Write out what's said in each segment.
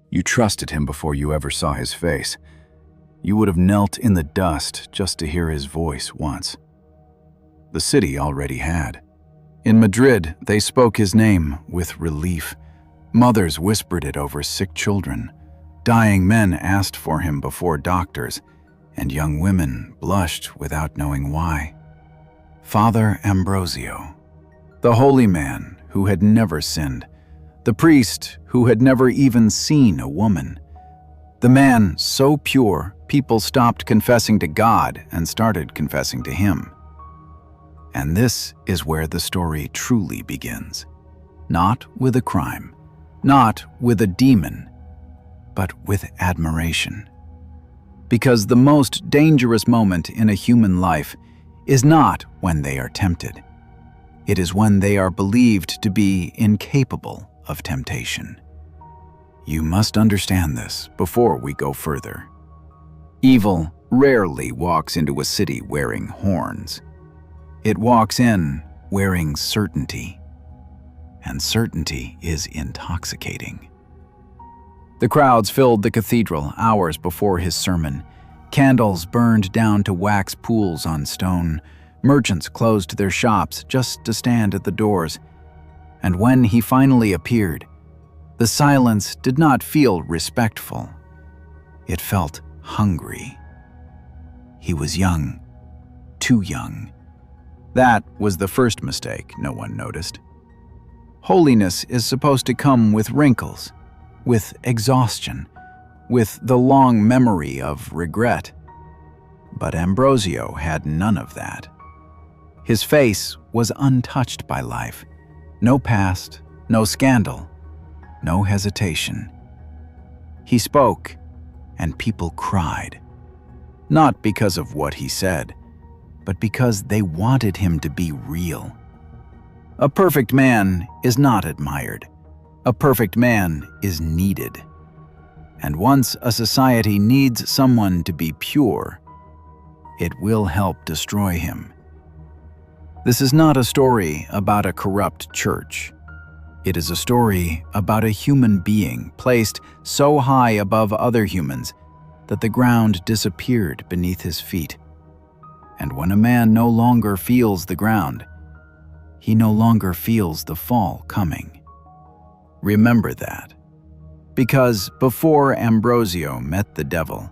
You trusted him before you ever saw his face. You would have knelt in the dust just to hear his voice once. The city already had. In Madrid, they spoke his name with relief. Mothers whispered it over sick children. Dying men asked for him before doctors, and young women blushed without knowing why. Father Ambrosio, the holy man who had never sinned, the priest who had never even seen a woman, the man so pure people stopped confessing to God and started confessing to him. And this is where the story truly begins. Not with a crime, not with a demon, but with admiration. Because the most dangerous moment in a human life is not when they are tempted. It is when they are believed to be incapable of temptation. You must understand this before we go further. Evil rarely walks into a city wearing horns. It walks in wearing certainty, and certainty is intoxicating. The crowds filled the cathedral hours before his sermon. Candles burned down to wax pools on stone. Merchants closed their shops just to stand at the doors. And when he finally appeared, the silence did not feel respectful. It felt hungry. He was young, too young. That was the first mistake no one noticed. Holiness is supposed to come with wrinkles, with exhaustion, with the long memory of regret. But Ambrosio had none of that. His face was untouched by life. No past, no scandal, no hesitation. He spoke, and people cried. Not because of what he said, but because they wanted him to be real. A perfect man is not admired. A perfect man is needed. And once a society needs someone to be pure, it will help destroy him. This is not a story about a corrupt church. It is a story about a human being placed so high above other humans that the ground disappeared beneath his feet. And when a man no longer feels the ground, he no longer feels the fall coming. Remember that. Because before Ambrosio met the devil,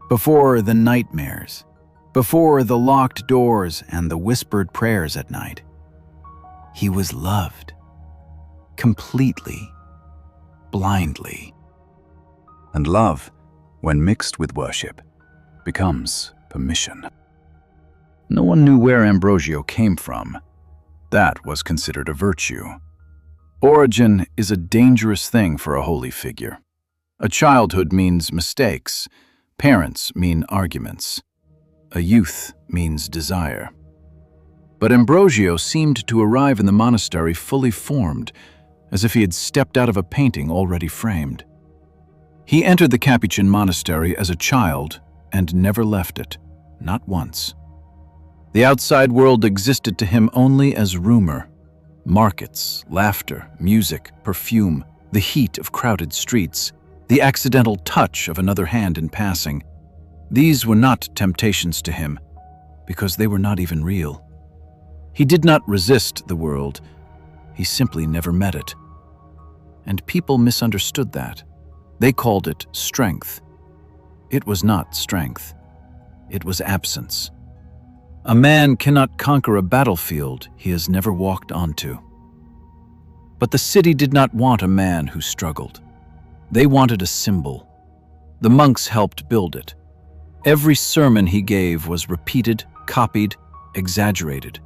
before the nightmares, before the locked doors and the whispered prayers at night, he was loved. Completely, blindly. And love, when mixed with worship, becomes permission. No one knew where Ambrosio came from. That was considered a virtue. Origin is a dangerous thing for a holy figure. A childhood means mistakes. Parents mean arguments. A youth means desire. But Ambrosio seemed to arrive in the monastery fully formed, as if he had stepped out of a painting already framed. He entered the Capuchin monastery as a child and never left it, not once. The outside world existed to him only as rumor. Markets, laughter, music, perfume, the heat of crowded streets, the accidental touch of another hand in passing. These were not temptations to him, because they were not even real. He did not resist the world. He simply never met it. And people misunderstood that. They called it strength. It was not strength. It was absence. A man cannot conquer a battlefield he has never walked onto. But the city did not want a man who struggled. They wanted a symbol. The monks helped build it. Every sermon he gave was repeated, copied, exaggerated.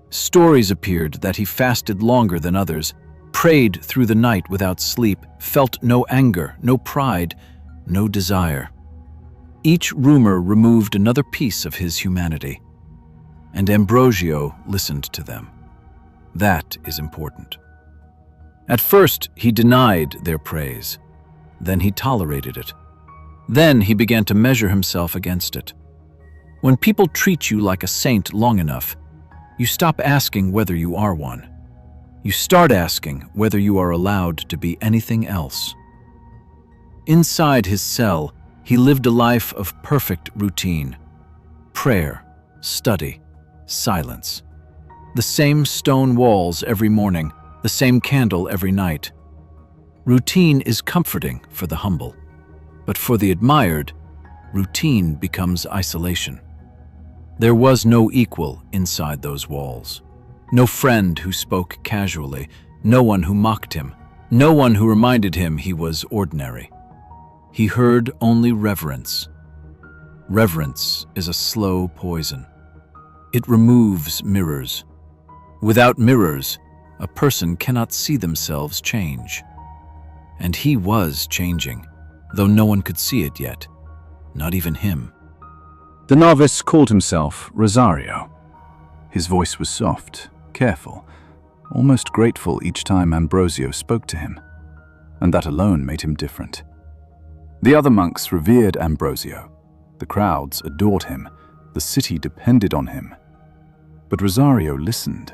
Stories appeared that he fasted longer than others, prayed through the night without sleep, felt no anger, no pride, no desire. Each rumor removed another piece of his humanity. And Ambrosio listened to them. That is important. At first, he denied their praise. Then he tolerated it. Then he began to measure himself against it. When people treat you like a saint long enough, you stop asking whether you are one. You start asking whether you are allowed to be anything else. Inside his cell, he lived a life of perfect routine. Prayer, study, silence. The same stone walls every morning, the same candle every night. Routine is comforting for the humble, but for the admired, routine becomes isolation. There was no equal inside those walls. No friend who spoke casually, no one who mocked him, no one who reminded him he was ordinary. He heard only reverence. Reverence is a slow poison. It removes mirrors. Without mirrors, a person cannot see themselves change. And he was changing, though no one could see it yet, not even him. The novice called himself Rosario. His voice was soft, careful, almost grateful each time Ambrosio spoke to him, and that alone made him different. The other monks revered Ambrosio. The crowds adored him. The city depended on him. But Rosario listened,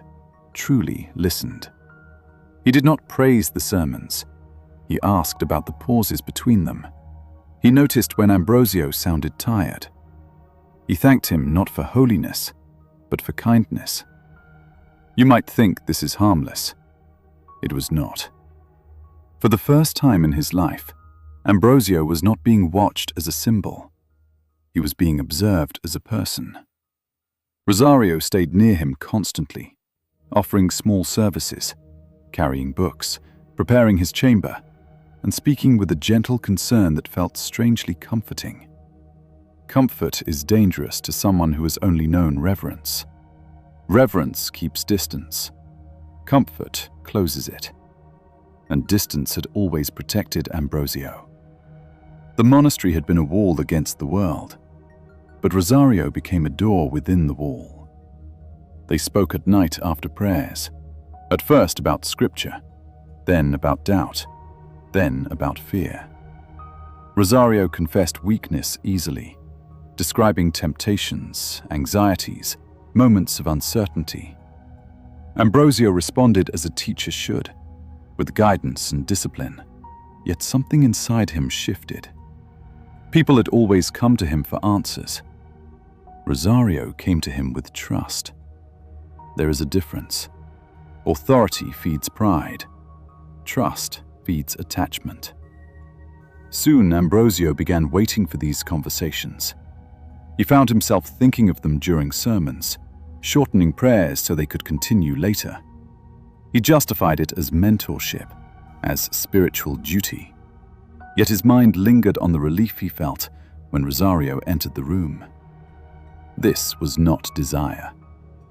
truly listened. He did not praise the sermons. He asked about the pauses between them. He noticed when Ambrosio sounded tired. He thanked him not for holiness, but for kindness. You might think this is harmless. It was not. For the first time in his life, Ambrosio was not being watched as a symbol. He was being observed as a person. Rosario stayed near him constantly, offering small services, carrying books, preparing his chamber, and speaking with a gentle concern that felt strangely comforting. Comfort is dangerous to someone who has only known reverence. Reverence keeps distance. Comfort closes it. And distance had always protected Ambrosio. The monastery had been a wall against the world, but Rosario became a door within the wall. They spoke at night after prayers, at first about scripture, then about doubt, then about fear. Rosario confessed weakness easily, describing temptations, anxieties, moments of uncertainty. Ambrosio responded as a teacher should, with guidance and discipline, yet something inside him shifted. People had always come to him for answers. Rosario came to him with trust. There is a difference. Authority feeds pride. Trust feeds attachment. Soon Ambrosio began waiting for these conversations. He found himself thinking of them during sermons, shortening prayers so they could continue later. He justified it as mentorship, as spiritual duty. Yet his mind lingered on the relief he felt when Rosario entered the room. This was not desire.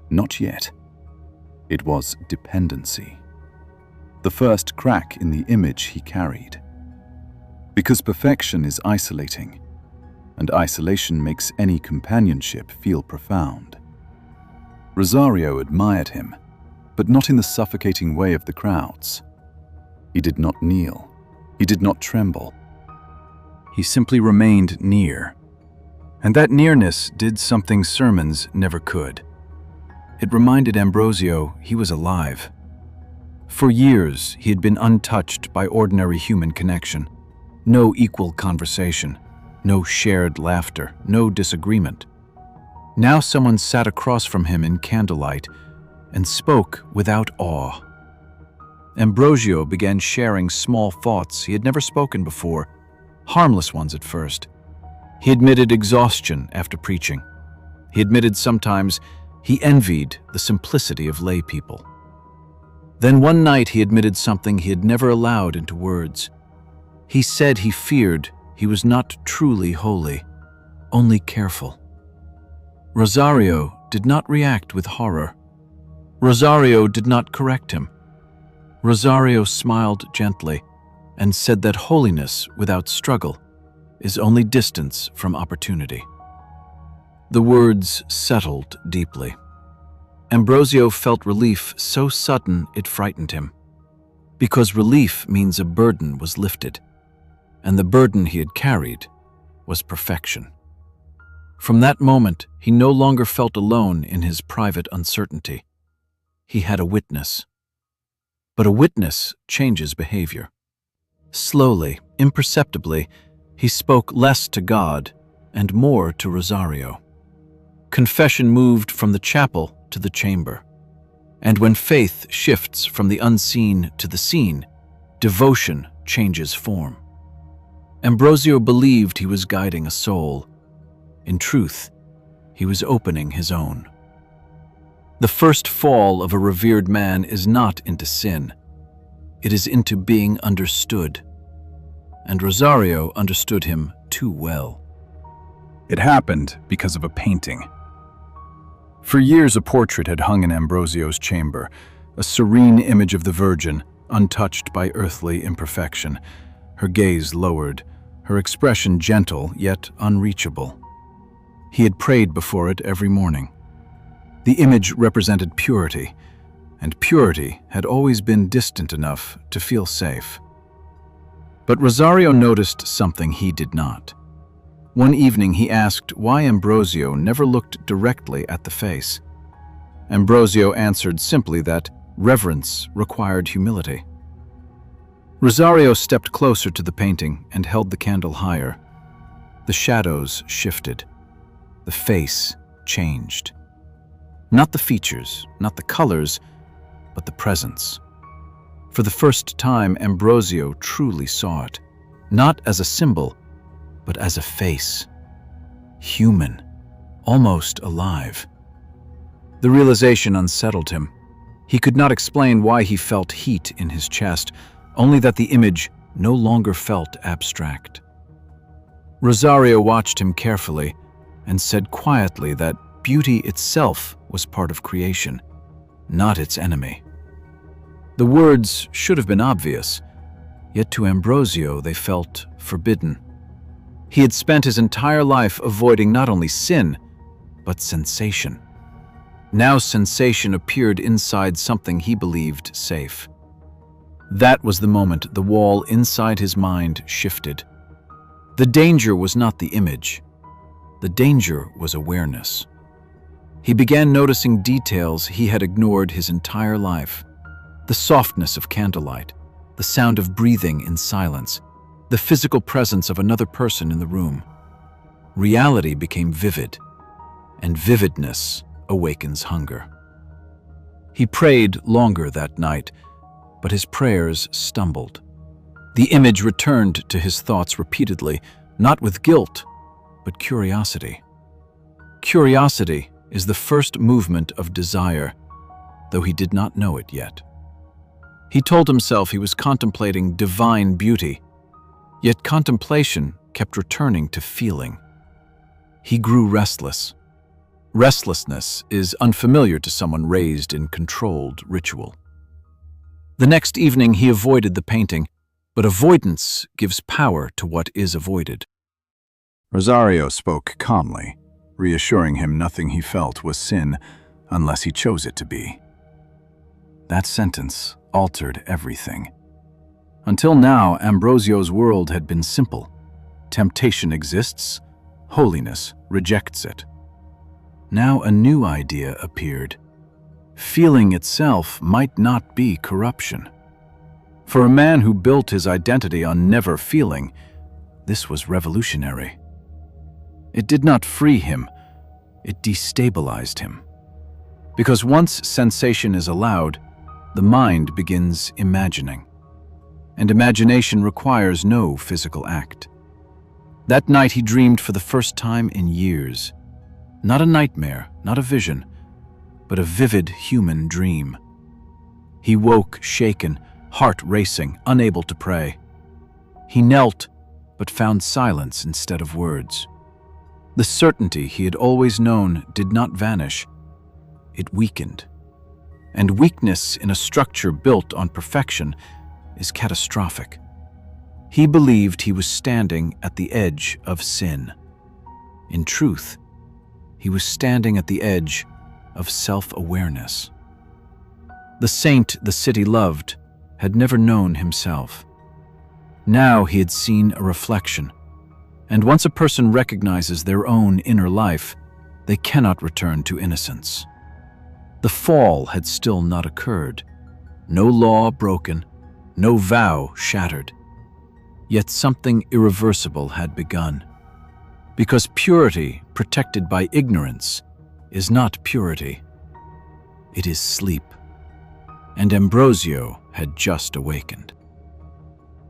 Not yet. It was dependency. The first crack in the image he carried. Because perfection is isolating, and isolation makes any companionship feel profound. Rosario admired him, but not in the suffocating way of the crowds. He did not kneel. He did not tremble. He simply remained near. And that nearness did something sermons never could. It reminded Ambrosio he was alive. For years, he had been untouched by ordinary human connection. No equal conversation, no shared laughter, no disagreement. Now someone sat across from him in candlelight and spoke without awe. Ambrosio began sharing small thoughts he had never spoken before, harmless ones at first. He admitted exhaustion after preaching. He admitted sometimes he envied the simplicity of lay people. Then one night he admitted something he had never allowed into words. He said he feared he was not truly holy, only careful. Rosario did not react with horror. Rosario did not correct him. Rosario smiled gently and said that holiness without struggle is only distance from opportunity. The words settled deeply. Ambrosio felt relief so sudden it frightened him, because relief means a burden was lifted, and the burden he had carried was perfection. From that moment, he no longer felt alone in his private uncertainty. He had a witness. But a witness changes behavior. Slowly, imperceptibly, he spoke less to God and more to Rosario. Confession moved from the chapel to the chamber. And when faith shifts from the unseen to the seen, devotion changes form. Ambrosio believed he was guiding a soul. In truth, he was opening his own. The first fall of a revered man is not into sin. It is into being understood. And Rosario understood him too well. It happened because of a painting. For years, a portrait had hung in Ambrosio's chamber, a serene image of the Virgin, untouched by earthly imperfection, her gaze lowered, her expression gentle yet unreachable. He had prayed before it every morning. The image represented purity, and purity had always been distant enough to feel safe. But Rosario noticed something he did not. One evening he asked why Ambrosio never looked directly at the face. Ambrosio answered simply that reverence required humility. Rosario stepped closer to the painting and held the candle higher. The shadows shifted. The face changed. Not the features, not the colors, but the presence. For the first time, Ambrosio truly saw it, not as a symbol, but as a face. Human, almost alive. The realization unsettled him. He could not explain why he felt heat in his chest, only that the image no longer felt abstract. Rosario watched him carefully and said quietly that beauty itself was part of creation, not its enemy. The words should have been obvious, yet to Ambrosio they felt forbidden. He had spent his entire life avoiding not only sin, but sensation. Now sensation appeared inside something he believed safe. That was the moment the wall inside his mind shifted. The danger was not the image. The danger was awareness. He began noticing details he had ignored his entire life. The softness of candlelight, the sound of breathing in silence, the physical presence of another person in the room. Reality became vivid, and vividness awakens hunger. He prayed longer that night, but his prayers stumbled. The image returned to his thoughts repeatedly, not with guilt, but curiosity. Curiosity is the first movement of desire, though he did not know it yet. He told himself he was contemplating divine beauty, yet contemplation kept returning to feeling. He grew restless. Restlessness is unfamiliar to someone raised in controlled ritual. The next evening he avoided the painting, but avoidance gives power to what is avoided. Rosario spoke calmly, reassuring him nothing he felt was sin unless he chose it to be. That sentence altered everything. Until now, Ambrosio's world had been simple. Temptation exists, holiness rejects it. Now a new idea appeared. Feeling itself might not be corruption. For a man who built his identity on never feeling, this was revolutionary. It did not free him, it destabilized him. Because once sensation is allowed, the mind begins imagining. And imagination requires no physical act. That night he dreamed for the first time in years. Not a nightmare, not a vision, but a vivid human dream. He woke shaken, heart racing, unable to pray. He knelt, but found silence instead of words. The certainty he had always known did not vanish. It weakened. And weakness in a structure built on perfection is catastrophic. He believed he was standing at the edge of sin. In truth, he was standing at the edge of self-awareness. The saint the city loved had never known himself. Now he had seen a reflection, and once a person recognizes their own inner life, they cannot return to innocence. The fall had still not occurred, no law broken, no vow shattered. Yet something irreversible had begun. Because purity protected by ignorance is not purity. It is sleep. And Ambrosio had just awakened.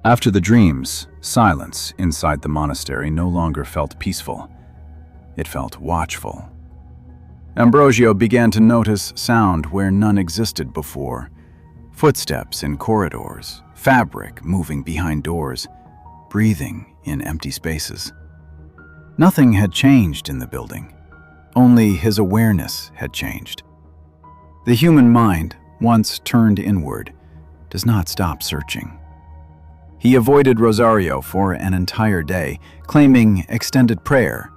After the dreams, silence inside the monastery no longer felt peaceful. It felt watchful. Ambrosio began to notice sound where none existed before. Footsteps in corridors, fabric moving behind doors, breathing in empty spaces. Nothing had changed in the building. Only his awareness had changed. The human mind, once turned inward, does not stop searching. He avoided Rosario for an entire day, claiming extended prayer.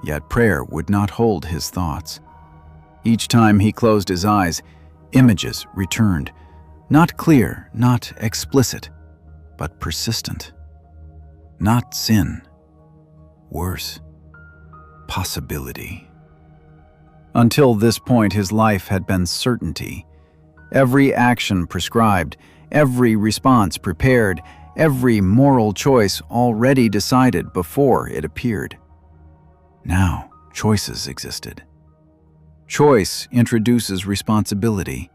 Yet prayer would not hold his thoughts. Each time he closed his eyes, images returned, not clear, not explicit, but persistent. Not sin. Worse. Possibility. Until this point, his life had been certainty. Every action prescribed, every response prepared, every moral choice already decided before it appeared. Now, choices existed. Choice introduces responsibility,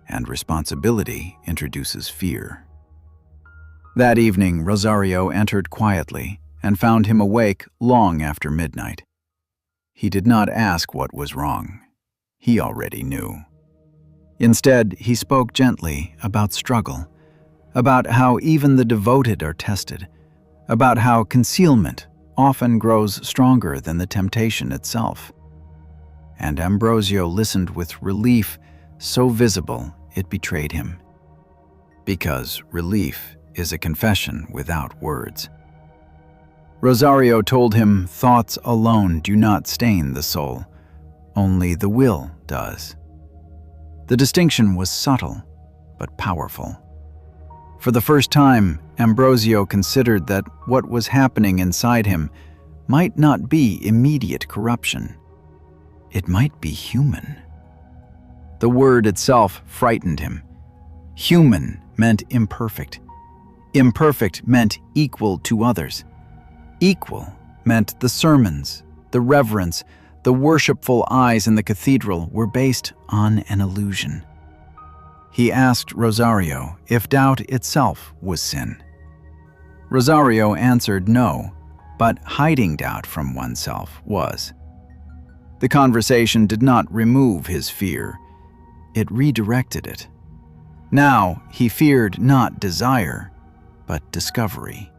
and responsibility introduces fear. That evening, Rosario entered quietly and found him awake long after midnight. He did not ask what was wrong. He already knew. Instead, he spoke gently about struggle, about how even the devoted are tested, about how concealment often grows stronger than the temptation itself. And Ambrosio listened with relief so visible it betrayed him. Because relief is a confession without words. Rosario told him thoughts alone do not stain the soul, only the will does. The distinction was subtle, but powerful. For the first time, Ambrosio considered that what was happening inside him might not be immediate corruption. It might be human. The word itself frightened him. Human meant imperfect. Imperfect meant equal to others. Equal meant the sermons, the reverence, the worshipful eyes in the cathedral were based on an illusion. He asked Rosario if doubt itself was sin. Rosario answered no, but hiding doubt from oneself was. The conversation did not remove his fear. It redirected it. Now he feared not desire, but discovery.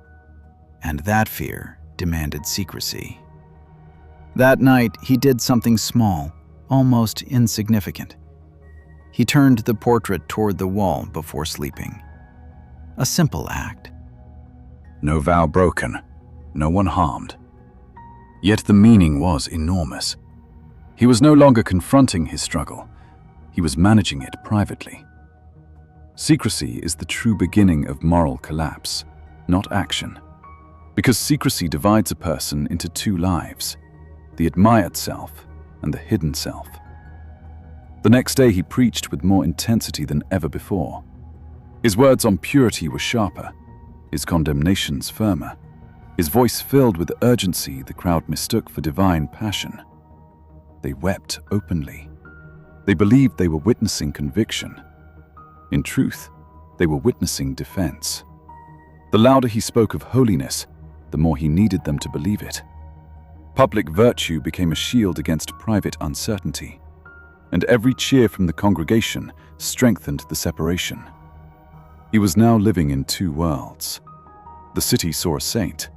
And that fear demanded secrecy. That night, he did something small, almost insignificant. He turned the portrait toward the wall before sleeping. A simple act. No vow broken, no one harmed. Yet the meaning was enormous. He was no longer confronting his struggle. He was managing it privately. Secrecy is the true beginning of moral collapse, not action. Because secrecy divides a person into two lives, the admired self and the hidden self. The next day he preached with more intensity than ever before. His words on purity were sharper, his condemnations firmer, his voice filled with urgency the crowd mistook for divine passion. They wept openly. They believed they were witnessing conviction. In truth, they were witnessing defense. The louder he spoke of holiness, the more he needed them to believe it. Public virtue became a shield against private uncertainty, and every cheer from the congregation strengthened the separation. He was now living in two worlds. The city saw a saint.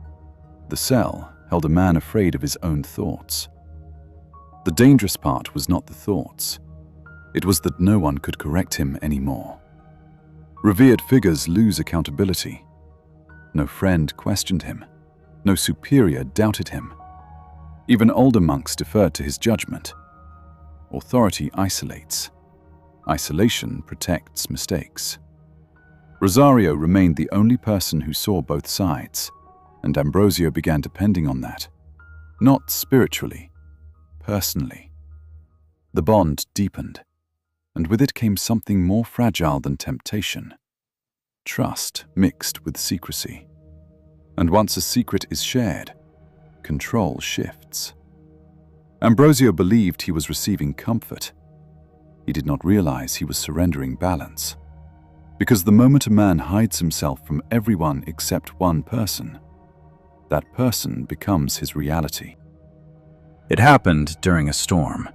The cell held a man afraid of his own thoughts. The dangerous part was not the thoughts. It was that no one could correct him anymore. Revered figures lose accountability. No friend questioned him. No superior doubted him. Even older monks deferred to his judgment. Authority isolates. Isolation protects mistakes. Rosario remained the only person who saw both sides, and Ambrosio began depending on that. Not spiritually, personally. The bond deepened, and with it came something more fragile than temptation. Trust mixed with secrecy. And once a secret is shared, control shifts. Ambrosio believed he was receiving comfort. He did not realize he was surrendering balance. Because the moment a man hides himself from everyone except one person, that person becomes his reality. It happened during a storm.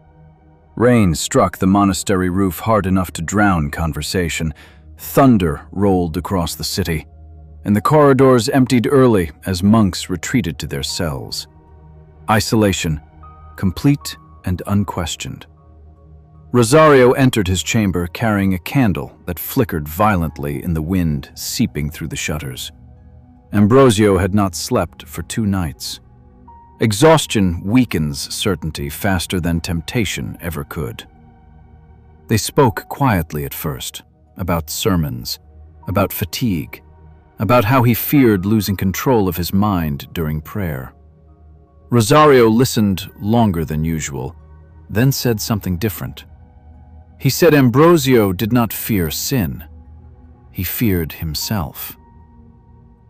Rain struck the monastery roof hard enough to drown conversation. Thunder rolled across the city, and the corridors emptied early as monks retreated to their cells. Isolation, complete and unquestioned. Rosario entered his chamber carrying a candle that flickered violently in the wind seeping through the shutters. Ambrosio had not slept for 2 nights. Exhaustion weakens certainty faster than temptation ever could. They spoke quietly at first, about sermons, about fatigue, about how he feared losing control of his mind during prayer. Rosario listened longer than usual, then said something different. He said Ambrosio did not fear sin. He feared himself.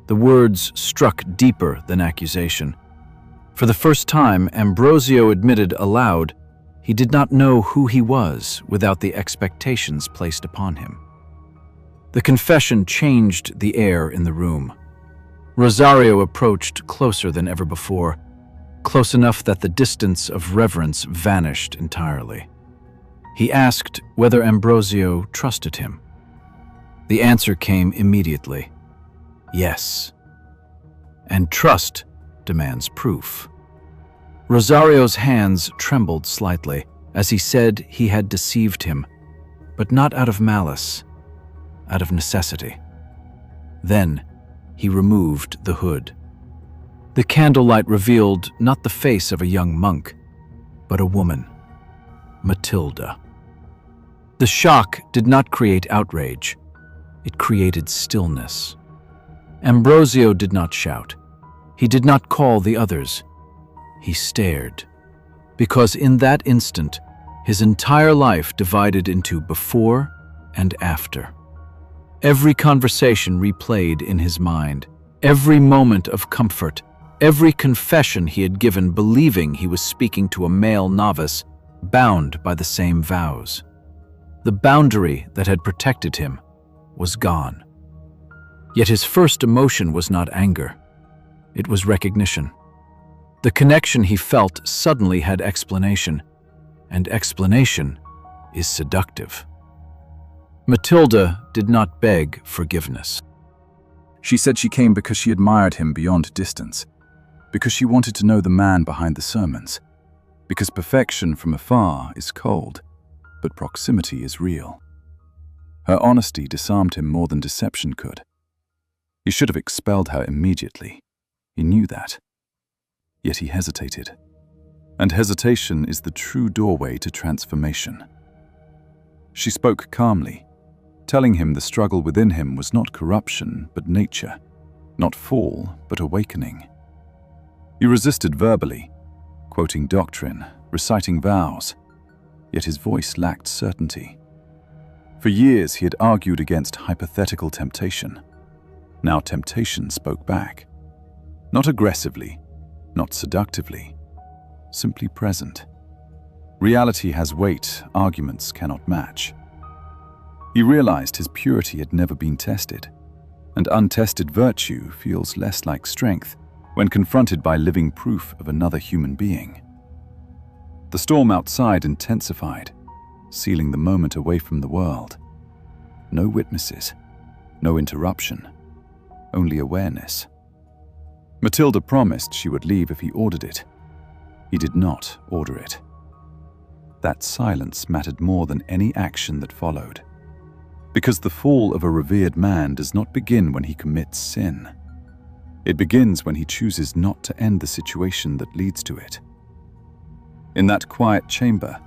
The words struck deeper than accusation. For the first time, Ambrosio admitted aloud he did not know who he was without the expectations placed upon him. The confession changed the air in the room. Rosario approached closer than ever before, close enough that the distance of reverence vanished entirely. He asked whether Ambrosio trusted him. The answer came immediately. Yes. And trust demands proof. Rosario's hands trembled slightly as he said he had deceived him, but not out of malice, out of necessity. Then he removed the hood. The candlelight revealed not the face of a young monk, but a woman, Matilda. The shock did not create outrage. It created stillness. Ambrosio did not shout. He did not call the others. He stared, because in that instant, his entire life divided into before and after. Every conversation replayed in his mind, every moment of comfort, every confession he had given believing he was speaking to a male novice, bound by the same vows. The boundary that had protected him was gone. Yet his first emotion was not anger. It was recognition. The connection he felt suddenly had explanation, and explanation is seductive. Matilda did not beg forgiveness. She said she came because she admired him beyond distance, because she wanted to know the man behind the sermons, because perfection from afar is cold, but proximity is real. Her honesty disarmed him more than deception could. He should have expelled her immediately. He knew that. Yet he hesitated. And hesitation is the true doorway to transformation. She spoke calmly, telling him the struggle within him was not corruption, but nature, not fall, but awakening. He resisted verbally, quoting doctrine, reciting vows, yet his voice lacked certainty. For years he had argued against hypothetical temptation. Now temptation spoke back. Not aggressively, not seductively, simply present. Reality has weight arguments cannot match. He realized his purity had never been tested, and untested virtue feels less like strength when confronted by living proof of another human being. The storm outside intensified, sealing the moment away from the world. No witnesses, no interruption, only awareness. Matilda promised she would leave if he ordered it. He did not order it. That silence mattered more than any action that followed. Because the fall of a revered man does not begin when he commits sin. It begins when he chooses not to end the situation that leads to it. In that quiet chamber,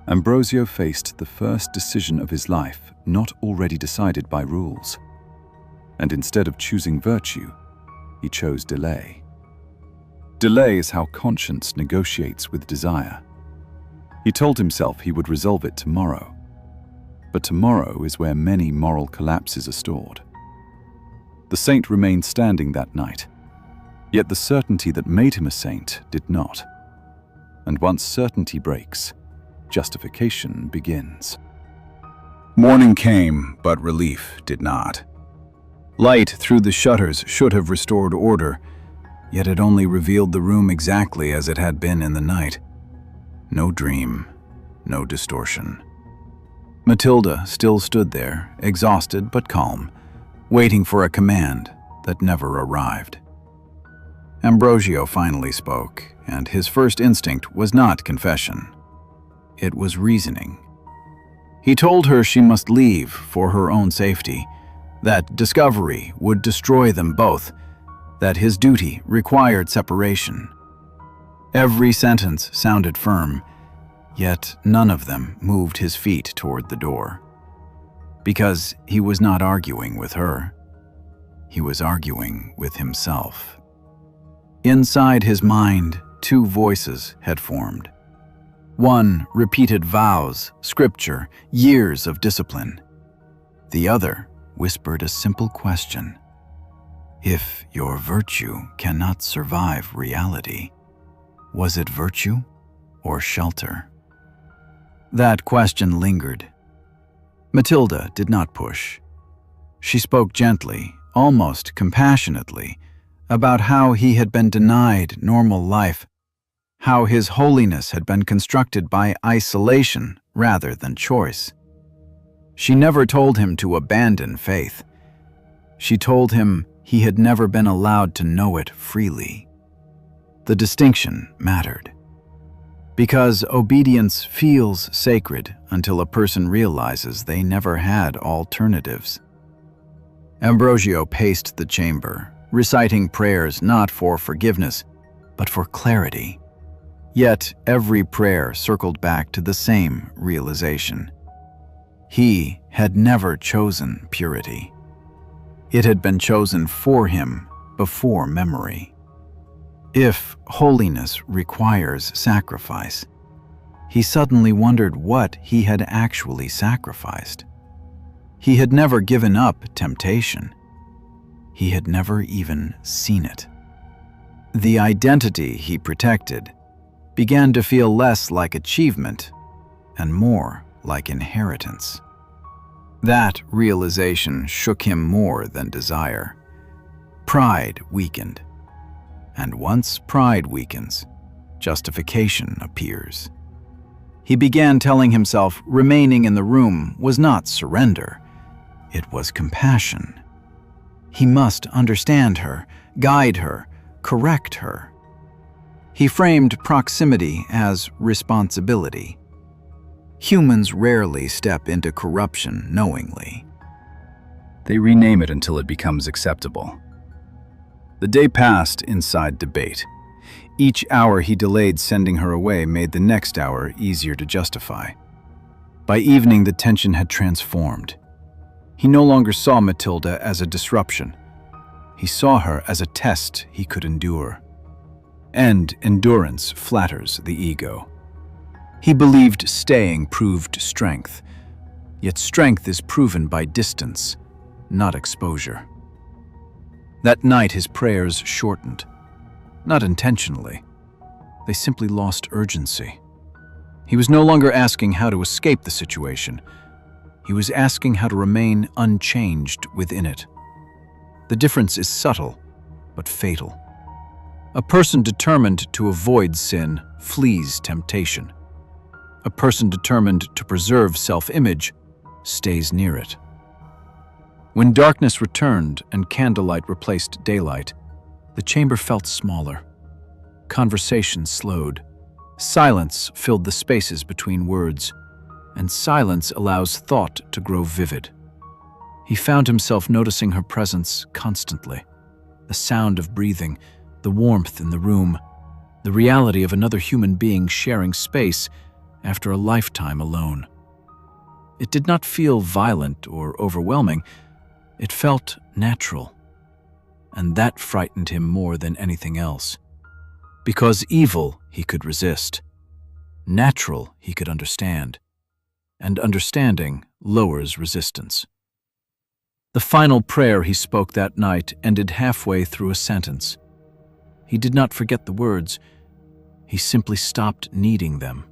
Ambrosio faced the first decision of his life not already decided by rules. And instead of choosing virtue, he chose delay. Delay is how conscience negotiates with desire. He told himself he would resolve it tomorrow. But tomorrow is where many moral collapses are stored. The saint remained standing that night, Yet the certainty that made him a saint did not. And once certainty breaks, justification begins. Morning came, but relief did not. Light through the shutters should have restored order, yet it only revealed the room exactly as it had been in the night. No dream, no distortion. Matilda still stood there, exhausted but calm, waiting for a command that never arrived. Ambrosio finally spoke, and his first instinct was not confession. It was reasoning. He told her she must leave for her own safety, that discovery would destroy them both, that his duty required separation. Every sentence sounded firm, yet none of them moved his feet toward the door. Because he was not arguing with her. He was arguing with himself. Inside his mind, two voices had formed. One repeated vows, scripture, years of discipline. The other whispered a simple question. If your virtue cannot survive reality, was it virtue or shelter? That question lingered. Matilda did not push. She spoke gently, almost compassionately, about how he had been denied normal life, how his holiness had been constructed by isolation rather than choice. She never told him to abandon faith. She told him he had never been allowed to know it freely. The distinction mattered. Because obedience feels sacred until a person realizes they never had alternatives. Ambrosio paced the chamber, reciting prayers not for forgiveness, but for clarity. Yet every prayer circled back to the same realization. He had never chosen purity. It had been chosen for him before memory. If holiness requires sacrifice, he suddenly wondered what he had actually sacrificed. He had never given up temptation. He had never even seen it. The identity he protected began to feel less like achievement and more like inheritance. That realization shook him more than desire. Pride weakened. And once pride weakens, justification appears. He began telling himself remaining in the room was not surrender, it was compassion. He must understand her, guide her, correct her. He framed proximity as responsibility. Humans rarely step into corruption knowingly. They rename it until it becomes acceptable. The day passed inside debate. Each hour he delayed sending her away made the next hour easier to justify. By evening, the tension had transformed. He no longer saw Matilda as a disruption. He saw her as a test he could endure. And endurance flatters the ego. He believed staying proved strength, yet strength is proven by distance, not exposure. That night his prayers shortened, not intentionally. They simply lost urgency. He was no longer asking how to escape the situation. He was asking how to remain unchanged within it. The difference is subtle, but fatal. A person determined to avoid sin flees temptation. A person determined to preserve self-image stays near it. When darkness returned and candlelight replaced daylight, the chamber felt smaller. Conversation slowed. Silence filled the spaces between words, and silence allows thought to grow vivid. He found himself noticing her presence constantly. The sound of breathing, the warmth in the room, the reality of another human being sharing space after a lifetime alone. It did not feel violent or overwhelming. It felt natural. And that frightened him more than anything else. Because evil he could resist. Natural he could understand. And understanding lowers resistance. The final prayer he spoke that night ended halfway through a sentence. He did not forget the words. He simply stopped needing them.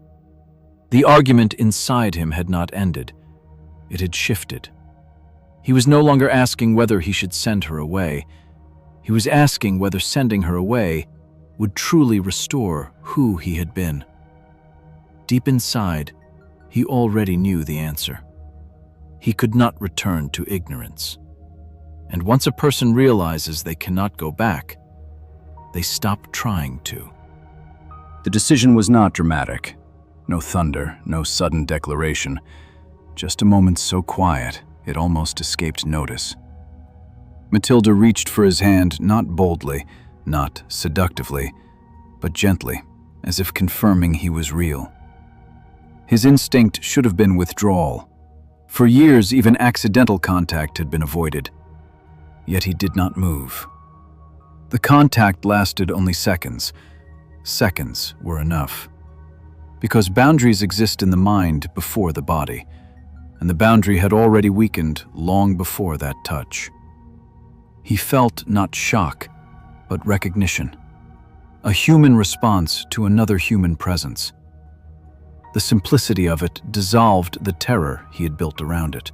The argument inside him had not ended. It had shifted. He was no longer asking whether he should send her away. He was asking whether sending her away would truly restore who he had been. Deep inside, he already knew the answer. He could not return to ignorance. And once a person realizes they cannot go back, they stop trying to. The decision was not dramatic. No thunder, no sudden declaration. Just a moment so quiet, it almost escaped notice. Matilda reached for his hand, not boldly, not seductively, but gently, as if confirming he was real. His instinct should have been withdrawal. For years, even accidental contact had been avoided. Yet he did not move. The contact lasted only seconds. Seconds were enough. Because boundaries exist in the mind before the body, and the boundary had already weakened long before that touch. He felt not shock, but recognition. A human response to another human presence. The simplicity of it dissolved the terror he had built around it.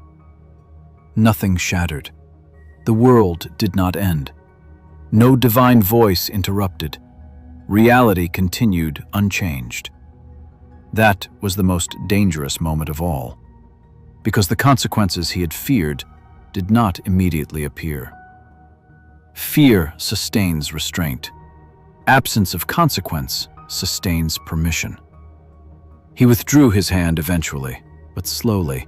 Nothing shattered. The world did not end. No divine voice interrupted. Reality continued unchanged. That was the most dangerous moment of all, because the consequences he had feared did not immediately appear. Fear sustains restraint. Absence of consequence sustains permission. He withdrew his hand eventually, but slowly,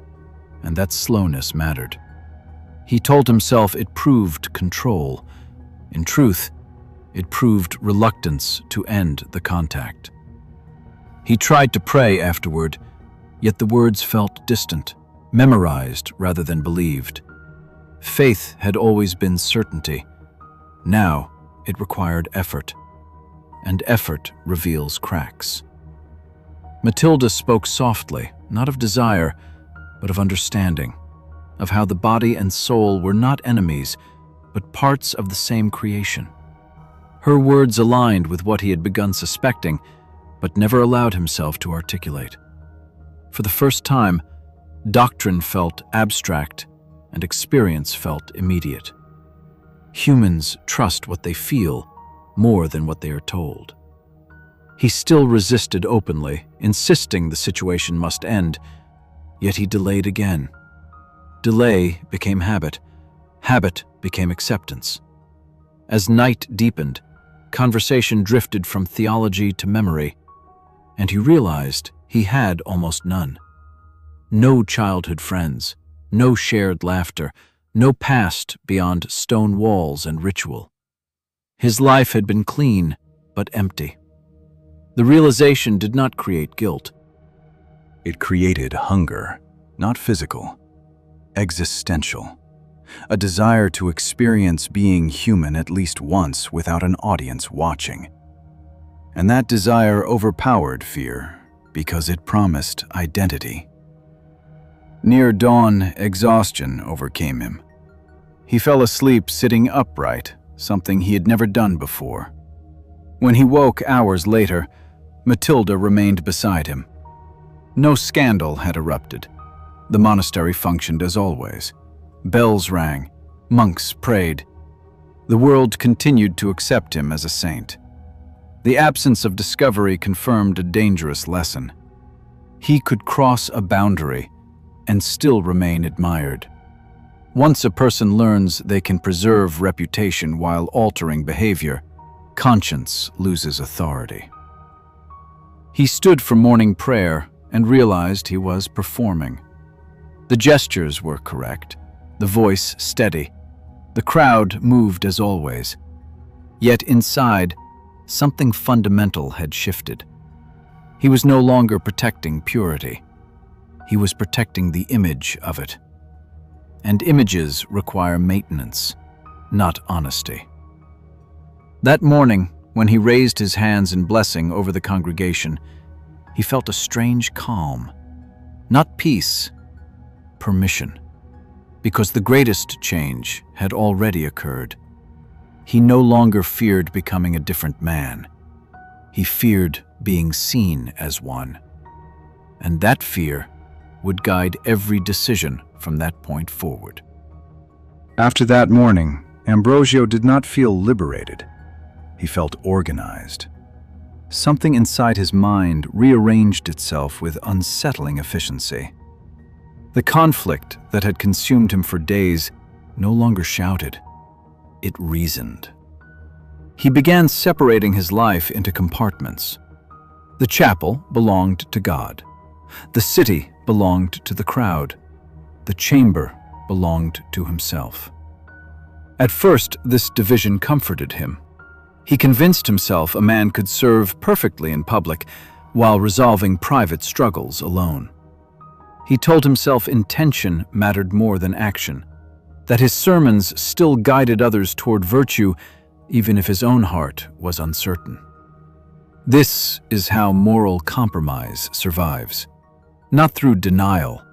and that slowness mattered. He told himself it proved control. In truth, it proved reluctance to end the contact. He tried to pray afterward, yet the words felt distant, memorized rather than believed. Faith had always been certainty. Now it required effort, and effort reveals cracks. Matilda spoke softly, not of desire, but of understanding, of how the body and soul were not enemies, but parts of the same creation. Her words aligned with what he had begun suspecting, but never allowed himself to articulate. For the first time, doctrine felt abstract and experience felt immediate. Humans trust what they feel more than what they are told. He still resisted openly, insisting the situation must end, yet he delayed again. Delay became habit. Habit became acceptance. As night deepened, conversation drifted from theology to memory, and he realized he had almost none. No childhood friends, no shared laughter, no past beyond stone walls and ritual. His life had been clean, but empty. The realization did not create guilt. It created hunger, not physical, existential. A desire to experience being human at least once without an audience watching. And that desire overpowered fear because it promised identity. Near dawn, exhaustion overcame him. He fell asleep sitting upright, something he had never done before. When he woke hours later, Matilda remained beside him. No scandal had erupted. The monastery functioned as always. Bells rang, monks prayed. The world continued to accept him as a saint. The absence of discovery confirmed a dangerous lesson. He could cross a boundary and still remain admired. Once a person learns they can preserve reputation while altering behavior, conscience loses authority. He stood for morning prayer and realized he was performing. The gestures were correct, the voice steady. The crowd moved as always. Yet inside, something fundamental had shifted. He was no longer protecting purity. He was protecting the image of it. And images require maintenance, not honesty. That morning, when he raised his hands in blessing over the congregation, he felt a strange calm. Not peace, permission. Because the greatest change had already occurred. He no longer feared becoming a different man. He feared being seen as one. And that fear would guide every decision from that point forward. After that morning, Ambrosio did not feel liberated. He felt organized. Something inside his mind rearranged itself with unsettling efficiency. The conflict that had consumed him for days no longer shouted. It reasoned. He began separating his life into compartments. The chapel belonged to God. The city belonged to the crowd. The chamber belonged to himself. At first, this division comforted him. He convinced himself a man could serve perfectly in public while resolving private struggles alone. He told himself intention mattered more than action, that his sermons still guided others toward virtue even if his own heart was uncertain. This is how moral compromise survives, not through denial,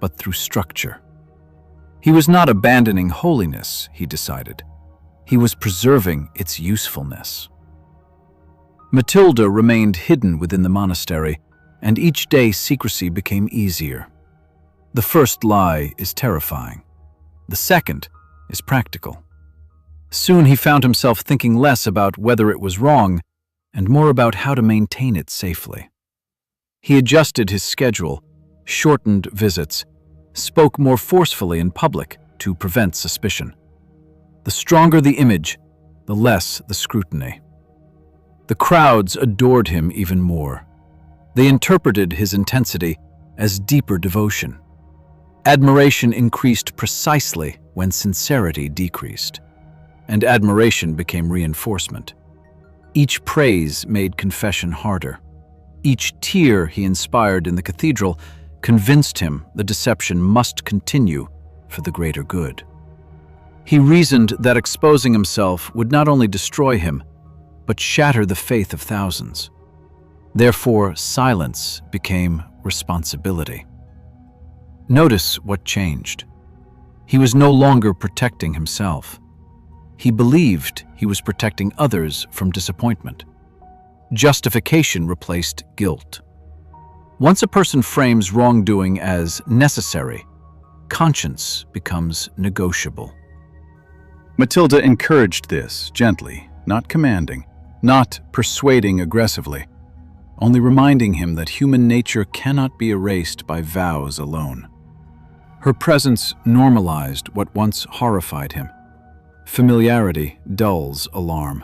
but through structure. He was not abandoning holiness, he decided. He was preserving its usefulness. Matilda remained hidden within the monastery, and each day secrecy became easier. The first lie is terrifying. The second is practical. Soon he found himself thinking less about whether it was wrong and more about how to maintain it safely. He adjusted his schedule, shortened visits, spoke more forcefully in public to prevent suspicion. The stronger the image, the less the scrutiny. The crowds adored him even more. They interpreted his intensity as deeper devotion. Admiration increased precisely when sincerity decreased, and admiration became reinforcement. Each praise made confession harder. Each tear he inspired in the cathedral convinced him the deception must continue for the greater good. He reasoned that exposing himself would not only destroy him, but shatter the faith of thousands. Therefore, silence became responsibility. Notice what changed. He was no longer protecting himself. He believed he was protecting others from disappointment. Justification replaced guilt. Once a person frames wrongdoing as necessary, conscience becomes negotiable. Matilda encouraged this gently, not commanding, not persuading aggressively, only reminding him that human nature cannot be erased by vows alone. Her presence normalized what once horrified him. Familiarity dulls alarm.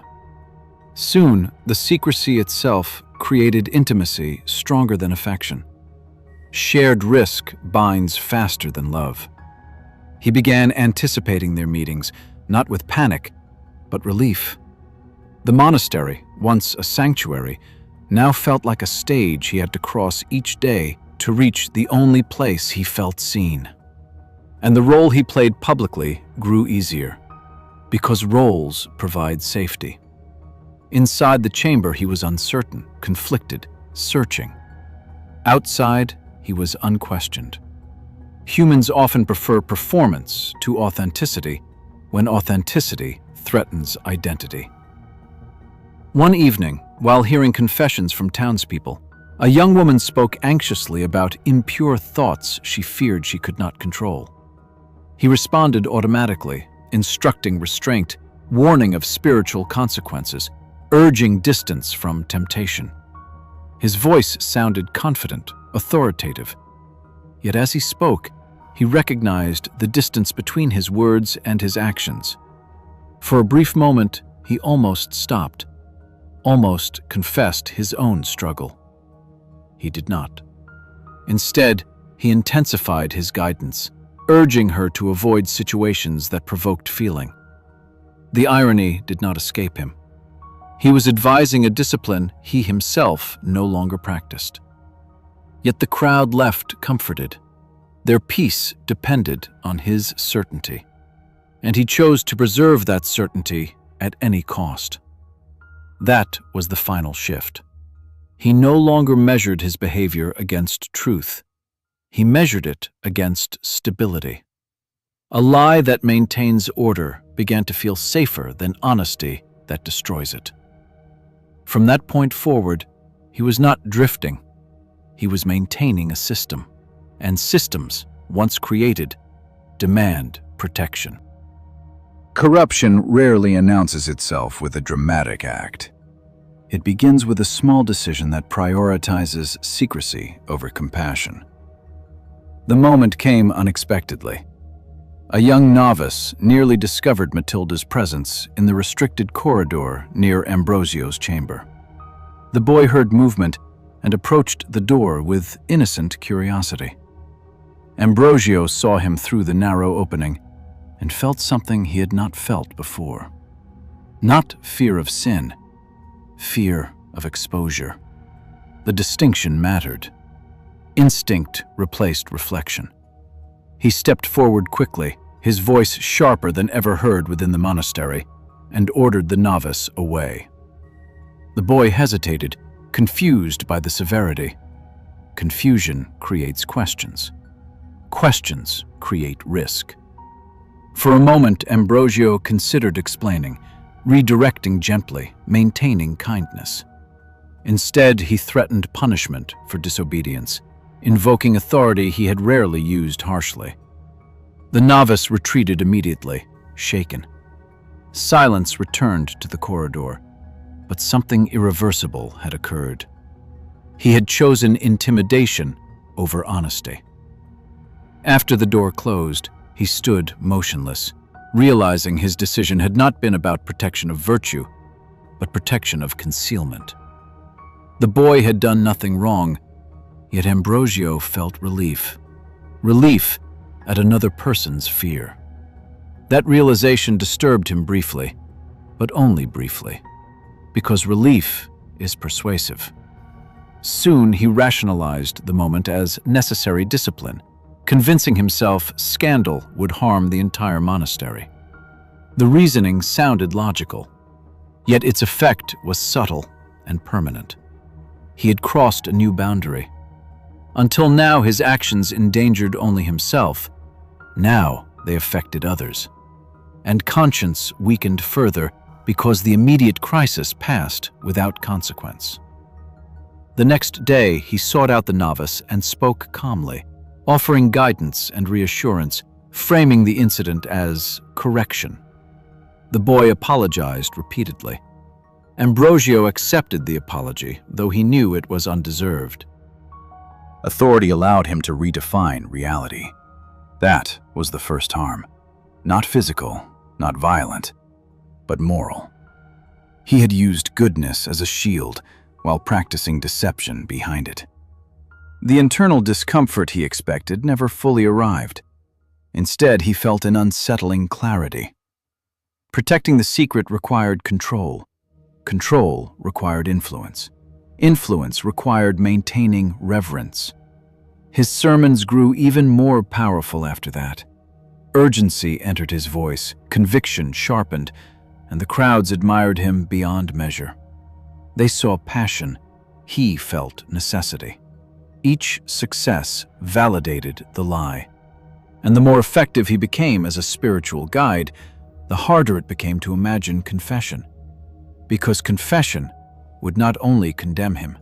Soon, the secrecy itself created intimacy stronger than affection. Shared risk binds faster than love. He began anticipating their meetings, not with panic, but relief. The monastery, once a sanctuary, now felt like a stage he had to cross each day to reach the only place he felt seen. And the role he played publicly grew easier, because roles provide safety. Inside the chamber, he was uncertain, conflicted, searching. Outside, he was unquestioned. Humans often prefer performance to authenticity when authenticity threatens identity. One evening, while hearing confessions from townspeople, a young woman spoke anxiously about impure thoughts she feared she could not control. He responded automatically, instructing restraint, warning of spiritual consequences, urging distance from temptation. His voice sounded confident, authoritative. Yet as he spoke, he recognized the distance between his words and his actions. For a brief moment, he almost stopped, almost confessed his own struggle. He did not. Instead, he intensified his guidance, urging her to avoid situations that provoked feeling. The irony did not escape him. He was advising a discipline he himself no longer practiced. Yet the crowd left comforted. Their peace depended on his certainty, and he chose to preserve that certainty at any cost. That was the final shift. He no longer measured his behavior against truth. He measured it against stability. A lie that maintains order began to feel safer than honesty that destroys it. From that point forward, he was not drifting. He was maintaining a system, and systems, once created, demand protection. Corruption rarely announces itself with a dramatic act. It begins with a small decision that prioritizes secrecy over compassion. The moment came unexpectedly. A young novice nearly discovered Matilda's presence in the restricted corridor near Ambrosio's chamber. The boy heard movement and approached the door with innocent curiosity. Ambrosio saw him through the narrow opening and felt something he had not felt before. Not fear of sin, fear of exposure. The distinction mattered. Instinct replaced reflection. He stepped forward quickly, his voice sharper than ever heard within the monastery, and ordered the novice away. The boy hesitated, confused by the severity. Confusion creates questions. Questions create risk. For a moment, Ambrosio considered explaining, redirecting gently, maintaining kindness. Instead, he threatened punishment for disobedience, invoking authority he had rarely used harshly. The novice retreated immediately, shaken. Silence returned to the corridor, but something irreversible had occurred. He had chosen intimidation over honesty. After the door closed, he stood motionless, realizing his decision had not been about protection of virtue, but protection of concealment. The boy had done nothing wrong, yet Ambrosio felt relief. Relief at another person's fear. That realization disturbed him briefly, but only briefly, because relief is persuasive. Soon he rationalized the moment as necessary discipline, convincing himself scandal would harm the entire monastery. The reasoning sounded logical, yet its effect was subtle and permanent. He had crossed a new boundary. Until now, his actions endangered only himself. Now they affected others. And conscience weakened further because the immediate crisis passed without consequence. The next day, he sought out the novice and spoke calmly, offering guidance and reassurance, framing the incident as correction. The boy apologized repeatedly. Ambrosio accepted the apology, though he knew it was undeserved. Authority allowed him to redefine reality. That was the first harm. Not physical, not violent, but moral. He had used goodness as a shield while practicing deception behind it. The internal discomfort he expected never fully arrived. Instead, he felt an unsettling clarity. Protecting the secret required control. Control required influence. Influence required maintaining reverence. His sermons grew even more powerful after that. Urgency entered his voice, conviction sharpened, and the crowds admired him beyond measure. They saw passion. He felt necessity. Each success validated the lie. And the more effective he became as a spiritual guide, the harder it became to imagine confession. Because confession would not only condemn him,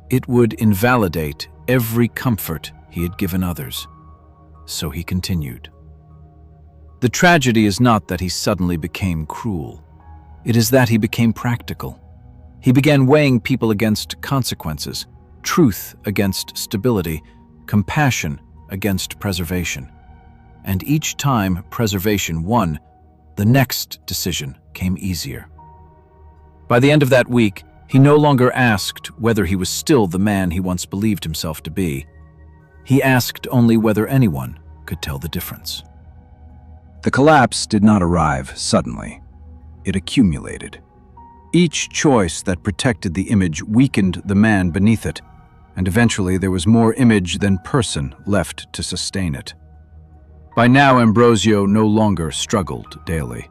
it would invalidate every comfort he had given others. So he continued. The tragedy is not that he suddenly became cruel. It is that he became practical. He began weighing people against consequences, truth against stability, compassion against preservation. And each time preservation won, the next decision came easier. By the end of that week, he no longer asked whether he was still the man he once believed himself to be. He asked only whether anyone could tell the difference. The collapse did not arrive suddenly. It accumulated. Each choice that protected the image weakened the man beneath it, and eventually there was more image than person left to sustain it. By now, Ambrosio no longer struggled daily.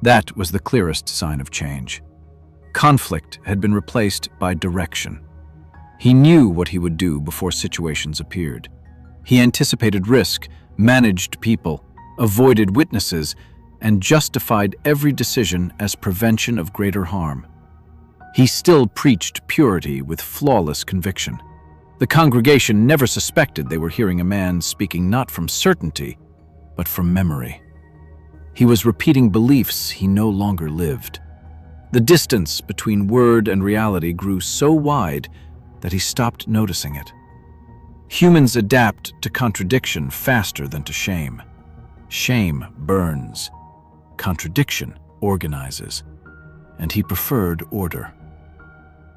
That was the clearest sign of change. Conflict had been replaced by direction. He knew what he would do before situations appeared. He anticipated risk, managed people, avoided witnesses, and justified every decision as prevention of greater harm. He still preached purity with flawless conviction. The congregation never suspected they were hearing a man speaking not from certainty, but from memory. He was repeating beliefs he no longer lived. The distance between word and reality grew so wide that he stopped noticing it. Humans adapt to contradiction faster than to shame. Shame burns. Contradiction organizes. And he preferred order.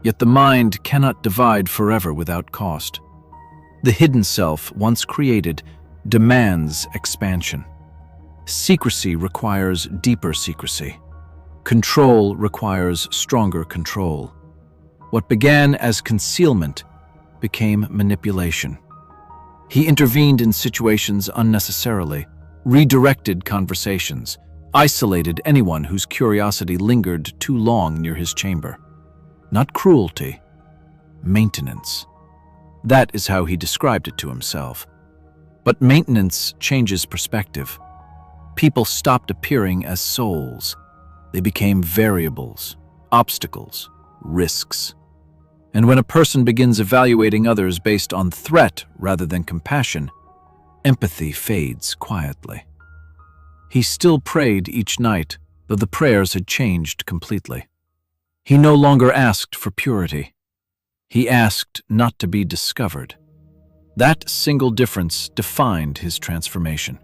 Yet the mind cannot divide forever without cost. The hidden self, once created, demands expansion. Secrecy requires deeper secrecy. Control requires stronger control. What began as concealment became manipulation. He intervened in situations unnecessarily, redirected conversations, isolated anyone whose curiosity lingered too long near his chamber. Not cruelty, maintenance. That is how he described it to himself. But maintenance changes perspective. People stopped appearing as souls. They became variables, obstacles, risks. And when a person begins evaluating others based on threat rather than compassion, empathy fades quietly. He still prayed each night, though the prayers had changed completely. He no longer asked for purity. He asked not to be discovered. That single difference defined his transformation.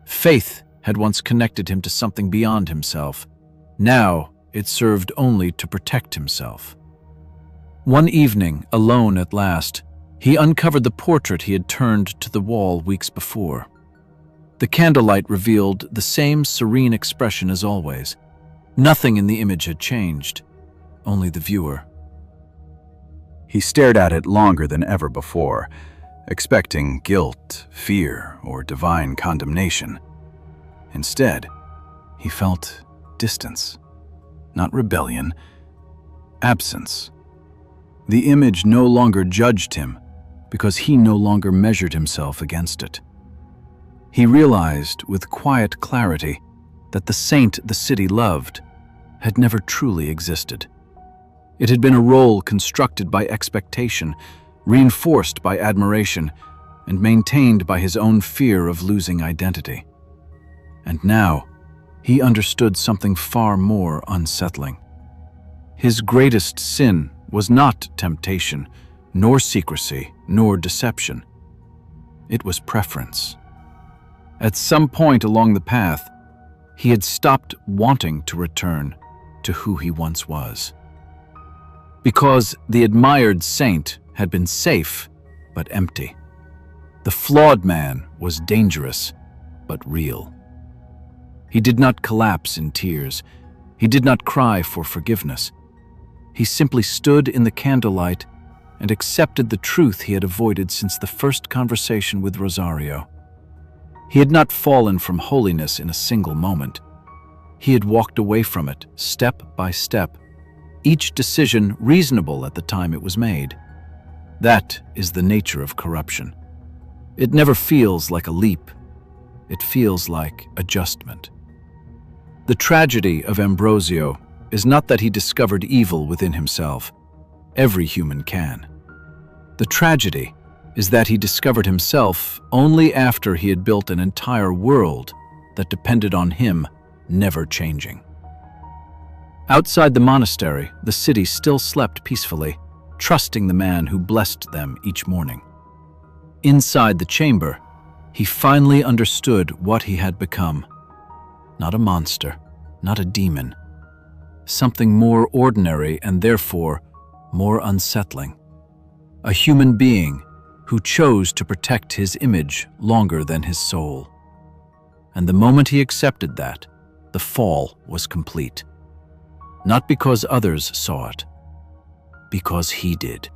Faith had once connected him to something beyond himself. Now it served only to protect himself. One evening, alone at last, he uncovered the portrait he had turned to the wall weeks before. The candlelight revealed the same serene expression as always. Nothing in the image had changed. Only the viewer. He stared at it longer than ever before, expecting guilt, fear, or divine condemnation. Instead, he felt distance, not rebellion, absence. The image no longer judged him because he no longer measured himself against it. He realized with quiet clarity that the saint the city loved had never truly existed. It had been a role constructed by expectation, reinforced by admiration, and maintained by his own fear of losing identity. And now, he understood something far more unsettling. His greatest sin was not temptation, nor secrecy, nor deception. It was preference. At some point along the path, he had stopped wanting to return to who he once was. Because the admired saint had been safe, but empty. The flawed man was dangerous, but real. He did not collapse in tears. He did not cry for forgiveness. He simply stood in the candlelight and accepted the truth he had avoided since the first conversation with Rosario. He had not fallen from holiness in a single moment. He had walked away from it, step by step, each decision reasonable at the time it was made. That is the nature of corruption. It never feels like a leap. It feels like adjustment. The tragedy of Ambrosio is not that he discovered evil within himself. Every human can. The tragedy is that he discovered himself only after he had built an entire world that depended on him never changing. Outside the monastery, the city still slept peacefully, trusting the man who blessed them each morning. Inside the chamber, he finally understood what he had become. Not a monster, not a demon. Something more ordinary and therefore more unsettling. A human being who chose to protect his image longer than his soul. And the moment he accepted that, the fall was complete. Not because others saw it, because he did.